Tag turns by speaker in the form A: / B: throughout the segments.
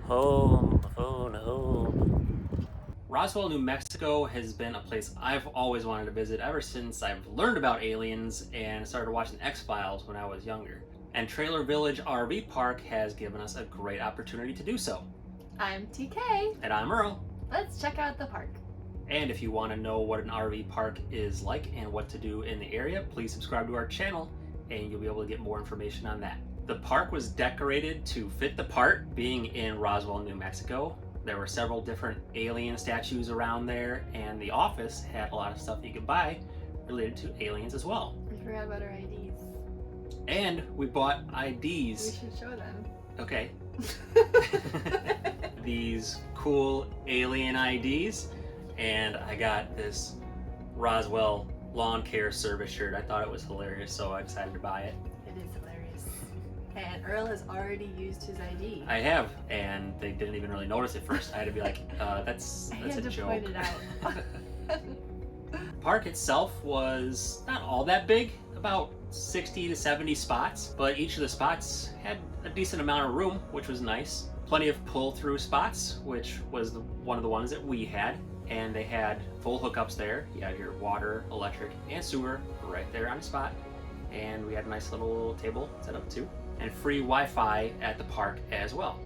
A: Home, phone, home.
B: Roswell, New Mexico has been a place I've always wanted to visit ever since I've learned about aliens and started watching X-Files when I was younger. And Trailer Village RV Park has given us a great opportunity to do so.
C: I'm TK.
B: And I'm Earl.
C: Let's check out the park.
B: And if you want to know what an RV park is like and what to do in the area, please subscribe to our channel and you'll be able to get more information on that. The park was decorated to fit the part, being in Roswell, New Mexico. There were several different alien statues around there, and the office had a lot of stuff you could buy related to aliens as well.
C: We forgot about our IDs.
B: And we bought IDs.
C: We should show them.
B: Okay. These cool alien IDs, and I got this Roswell lawn care service shirt. I thought it was hilarious, so I decided to buy it.
C: It is hilarious. And Earl has already used his ID.
B: I have, and they didn't even really notice it first. I had to be like, that's
C: I
B: a
C: had to
B: joke.
C: point it out.
B: Park itself was not all that big, about 60 to 70 spots, but each of the spots had a decent amount of room, which was nice. Plenty of pull-through spots, which was one of the ones that we had, and they had full hookups there. You had your water, electric, and sewer right there on the spot, and we had a nice little table set up too, and free Wi-Fi at the park as well.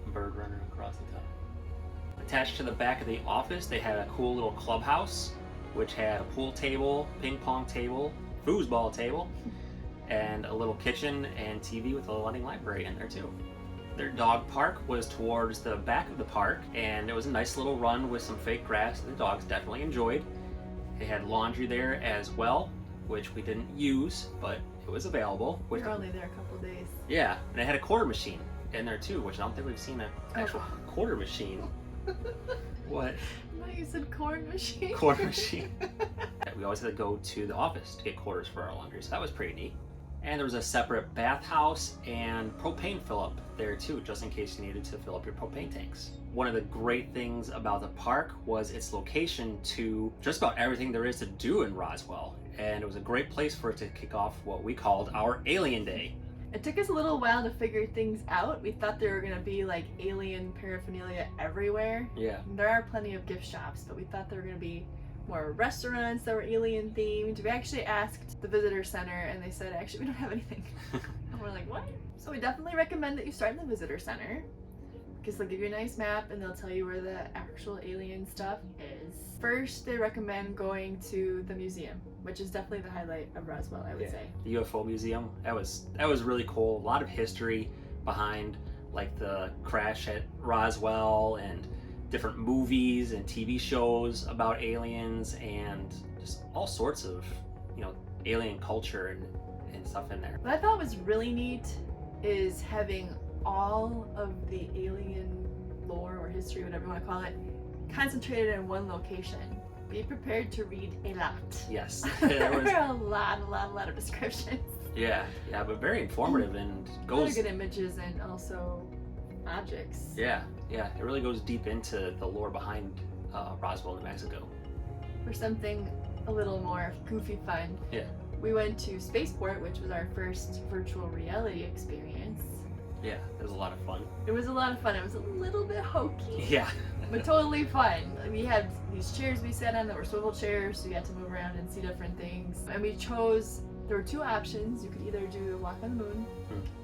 B: Bird running across the top. Attached to the back of the office, they had a cool little clubhouse, which had a pool table, ping pong table, foosball table, and a little kitchen and TV with a running library in there too. Their dog park was towards the back of the park, and it was a nice little run with some fake grass that the dogs definitely enjoyed. They had laundry there as well, which we didn't use, but it was available.
C: We were only there a couple days.
B: Yeah, and they had a quarter machine in there too, which I don't think we've seen an actual quarter machine. What?
C: No, you said corn machine.
B: Quarter machine. We always had to go to the office to get quarters for our laundry, so that was pretty neat. And there was a separate bathhouse and propane fill-up there too, just in case you needed to fill up your propane tanks. One of the great things about the park was its location to just about everything there is to do in Roswell, and it was a great place for it to kick off what we called our Alien Day.
C: It took us a little while to figure things out. We thought there were going to be like alien paraphernalia everywhere.
B: Yeah.
C: And there are plenty of gift shops, but we thought there were going to be more restaurants that were alien themed. We actually asked the visitor center and they said, actually, we don't have anything. And we're like, what? So we definitely recommend that you start in the visitor center, because they'll give you a nice map and they'll tell you where the actual alien stuff is. First, they recommend going to the museum, which is definitely the highlight of Roswell, I would say.
B: The UFO museum, that was really cool. A lot of history behind like the crash at Roswell and different movies and TV shows about aliens and just all sorts of, alien culture and stuff in there.
C: What I thought was really neat is having all of the alien lore or history, whatever you want to call it, concentrated in one location. Be prepared to read a lot.
B: Yes.
C: There were a lot of descriptions.
B: Yeah, but very informative and
C: Really
B: goes
C: good images and also objects.
B: Yeah, it really goes deep into the lore behind Roswell, New Mexico.
C: For something a little more goofy fun, we went to Spaceport, which was our first virtual reality experience.
B: Yeah, it was a lot of fun.
C: It was a lot of fun. It was a little bit hokey.
B: Yeah.
C: But totally fun. We had these chairs we sat on that were swivel chairs, so you had to move around and see different things. And we chose, there were two options. You could either do Walk on the Moon,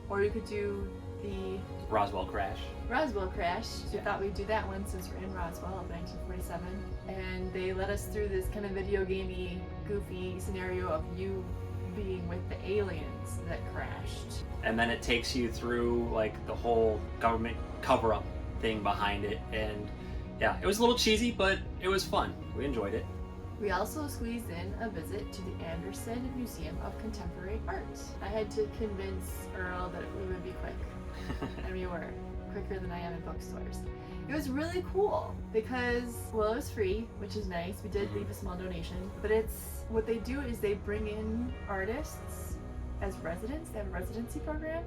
C: or you could do the
B: Roswell crash.
C: So we thought we'd do that one since we're in Roswell of 1947. And they led us through this kind of video gamey, goofy scenario of you being with the aliens that crashed.
B: And then it takes you through like the whole government cover-up thing behind it, and yeah, it was a little cheesy, but it was fun. We enjoyed it.
C: We also squeezed in a visit to the Anderson Museum of Contemporary Art. I had to convince Earl that we would be quick, and we were quicker than I am in bookstores. It was really cool because, well, it was free, which is nice. We did leave a small donation, but what they do is they bring in artists as residents. They have a residency program,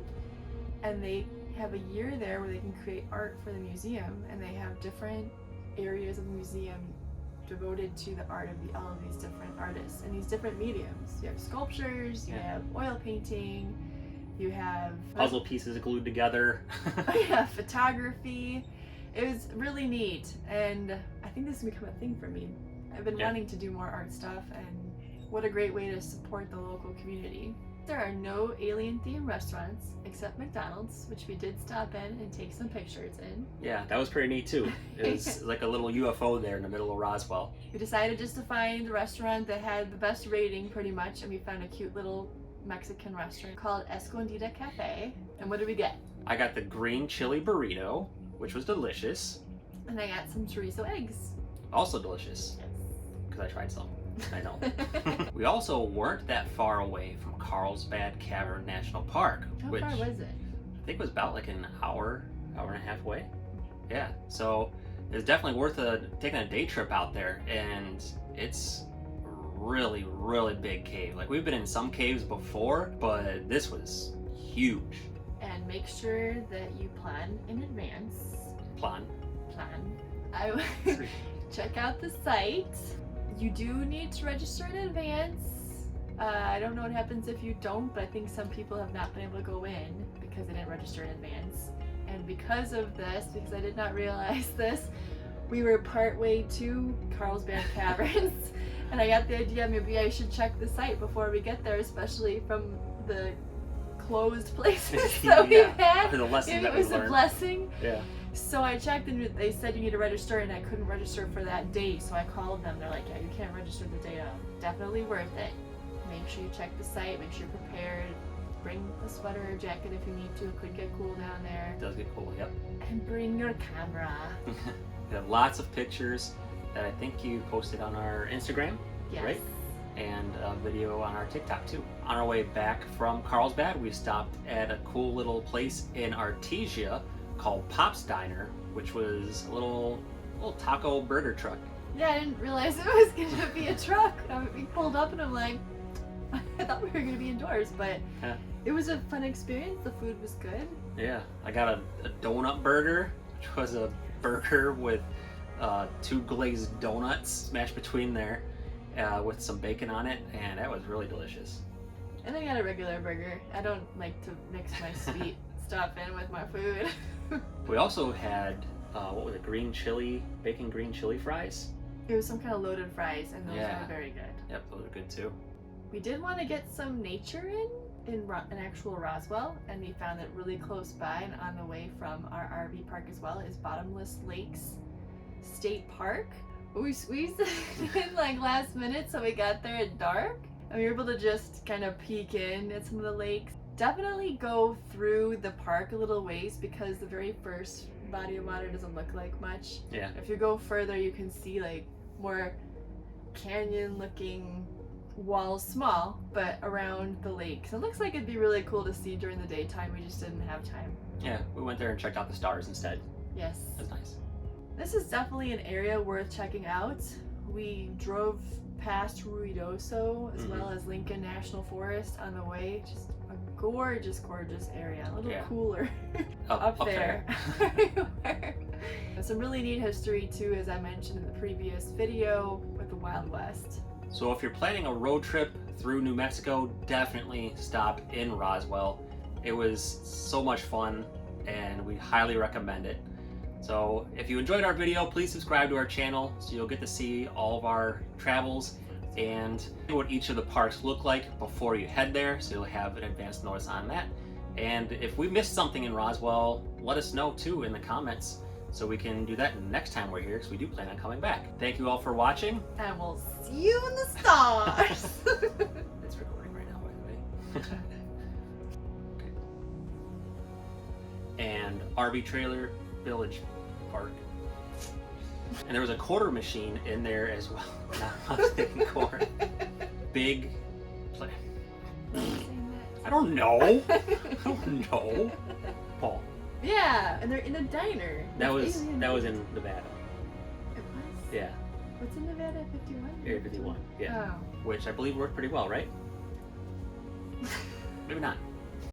C: and they have a year there where they can create art for the museum, and they have different areas of the museum devoted to the art of all of these different artists and these different mediums. You have sculptures, you have oil painting, You have
B: puzzle pieces glued together.
C: yeah, photography. It was really neat, and I think this has become a thing for me. I've been wanting to do more art stuff, and what a great way to support the local community. There are no alien-themed restaurants except McDonald's, which we did stop in and take some pictures in.
B: Yeah, that was pretty neat too. It was like a little UFO there in the middle of Roswell.
C: We decided just to find the restaurant that had the best rating pretty much, and we found a cute little Mexican restaurant called Escondida Cafe. And what did we get?
B: I got the green chili burrito, which was delicious.
C: And I got some chorizo eggs.
B: Also delicious.
C: Yes.
B: Because I tried some. I know. We also weren't that far away from Carlsbad Caverns National Park.
C: How
B: which
C: far was it?
B: I think it was about like an hour and a half away. Yeah, so it's definitely worth taking a day trip out there, and it's really, really big cave. Like, we've been in some caves before, but this was huge.
C: And make sure that you plan in advance.
B: Plan.
C: I would check out the site. You do need to register in advance. I don't know what happens if you don't, but I think some people have not been able to go in because they didn't register in advance. And because of this, because I did not realize this, we were partway to Carlsbad Caverns, and I got the idea maybe I should check the site before we get there, especially from the closed places that we've had.
B: For the lesson
C: Maybe
B: that
C: it
B: we
C: was a
B: learned.
C: blessing.
B: Yeah.
C: So I checked and they said you need to register, and I couldn't register for that date, so I called them. They're like, yeah, you can't register the day of. Definitely worth it. Make sure you check the site, make sure you're prepared. Bring a sweater or jacket if you need to. It could get cool down there.
B: It does get cool, yep.
C: And bring your camera.
B: We have lots of pictures that I think you posted on our Instagram,
C: Yes.
B: right? And a video on our TikTok too. On our way back from Carlsbad, we stopped at a cool little place in Artesia called Pop's Diner, which was a little taco burger truck.
C: Yeah, I didn't realize it was gonna be a truck. We pulled up and I'm like, I thought we were gonna be indoors, but it was a fun experience. The food was good.
B: Yeah, I got a donut burger, which was a burger with 2 glazed donuts smashed between there with some bacon on it, and that was really delicious.
C: And I got a regular burger. I don't like to mix my sweet stuff in with my food.
B: We also had, what was it, bacon green chili fries?
C: It was some kind of loaded fries, and those
B: Yeah.
C: were very good.
B: Yep, those are good too.
C: We did want to get some nature in actual Roswell, and we found it really close by and on the way from our RV park as well is Bottomless Lakes State Park. We squeezed it in like last minute, so we got there at dark, and we were able to just kind of peek in at some of the lakes. Definitely go through the park a little ways because the very first body of water doesn't look like much.
B: Yeah.
C: If you go further, you can see like more canyon-looking walls, small, but around the lake. So it looks like it'd be really cool to see during the daytime. We just didn't have time.
B: Yeah, we went there and checked out the stars instead.
C: Yes.
B: That's nice.
C: This is definitely an area worth checking out. We drove past Ruidoso as well as Lincoln National Forest on the way. Just a gorgeous, gorgeous area. A little cooler up there. Some really neat history too, as I mentioned in the previous video with the Wild West.
B: So if you're planning a road trip through New Mexico, definitely stop in Roswell. It was so much fun, and we highly recommend it. So if you enjoyed our video, please subscribe to our channel so you'll get to see all of our travels and what each of the parks look like before you head there, so you'll have an advanced notice on that. And if we missed something in Roswell, let us know too in the comments so we can do that next time we're here, because we do plan on coming back. Thank you all for watching.
C: And we'll see you in the stars.
B: It's recording right now, by the way. Okay. And RV Trailer Village Park. And there was a quarter machine in there as well. Not a thinking corn. Big play. I don't know. I don't know. Paul.
C: Yeah, and they're in a diner.
B: That was
C: It's
B: in Nevada.
C: It was?
B: Yeah.
C: What's in Nevada? 51?
B: Area 51. Yeah.
C: Oh.
B: Which I believe worked pretty well, right? Maybe not.